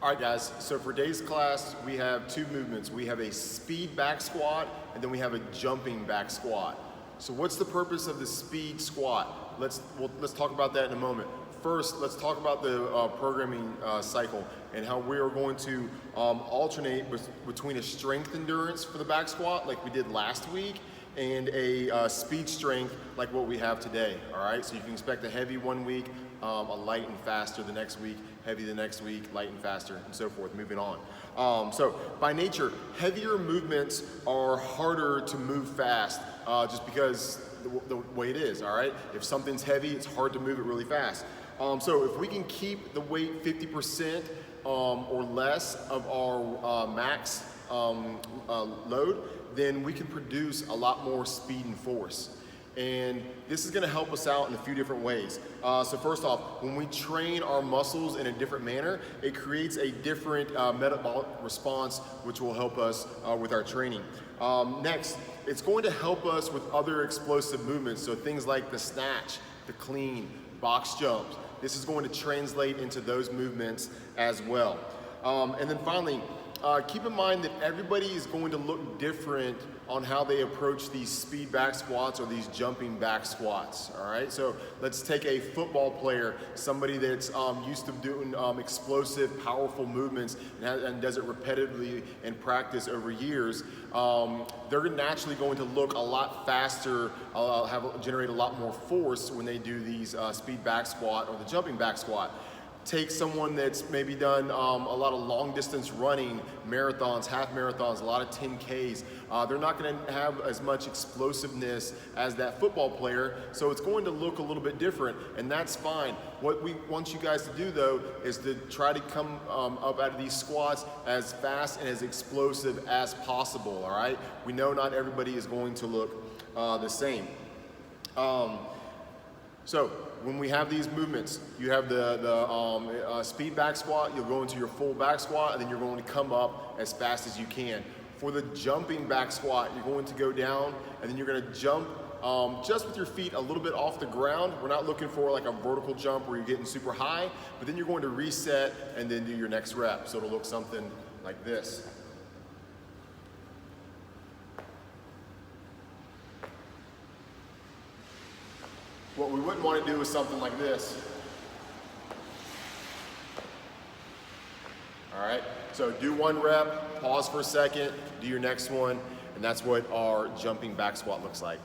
All right, guys, so for today's class, we have two movements. We have a speed back squat, and then we have a jumping back squat. So what's the purpose of the speed squat? Let's talk about that in a moment. First, let's talk about the programming cycle and how we are going to alternate between a strength endurance for the back squat, like we did last week, and a speed strength like what we have today, all right? So you can expect a heavy one week, a light and faster the next week, heavy the next week, light and faster, and so forth, moving on. So by nature, heavier movements are harder to move fast just because the way it is, all right? If something's heavy, it's hard to move it really fast. So if we can keep the weight 50% or less of our max load, then we can produce a lot more speed and force. And this is gonna help us out in a few different ways. So first off, when we train our muscles in a different manner, it creates a different metabolic response, which will help us with our training. Next, it's going to help us with other explosive movements. So things like the snatch, the clean, box jumps. This is going to translate into those movements as well. And then finally, keep in mind that everybody is going to look different on how they approach these speed back squats or these jumping back squats, all right? So let's take a football player, somebody that's used to doing explosive, powerful movements and does it repetitively in practice over years. They're naturally going to look a lot faster, generate a lot more force when they do these speed back squat or the jumping back squat. Take someone that's maybe done a lot of long distance running, marathons, half marathons, a lot of 10Ks. They're not gonna have as much explosiveness as that football player, so it's going to look a little bit different, and that's fine. What we want you guys to do though is to try to come up out of these squats as fast and as explosive as possible, all right? We know not everybody is going to look the same. So when we have these movements, you have the speed back squat, you'll go into your full back squat, and then you're going to come up as fast as you can. For the jumping back squat, you're going to go down, and then you're going to jump just with your feet a little bit off the ground. We're not looking for like a vertical jump where you're getting super high, but then you're going to reset and then do your next rep. So it'll look something like this. What we wouldn't want to do is something like this. All right, so do one rep, pause for a second, do your next one, and that's what our jumping back squat looks like.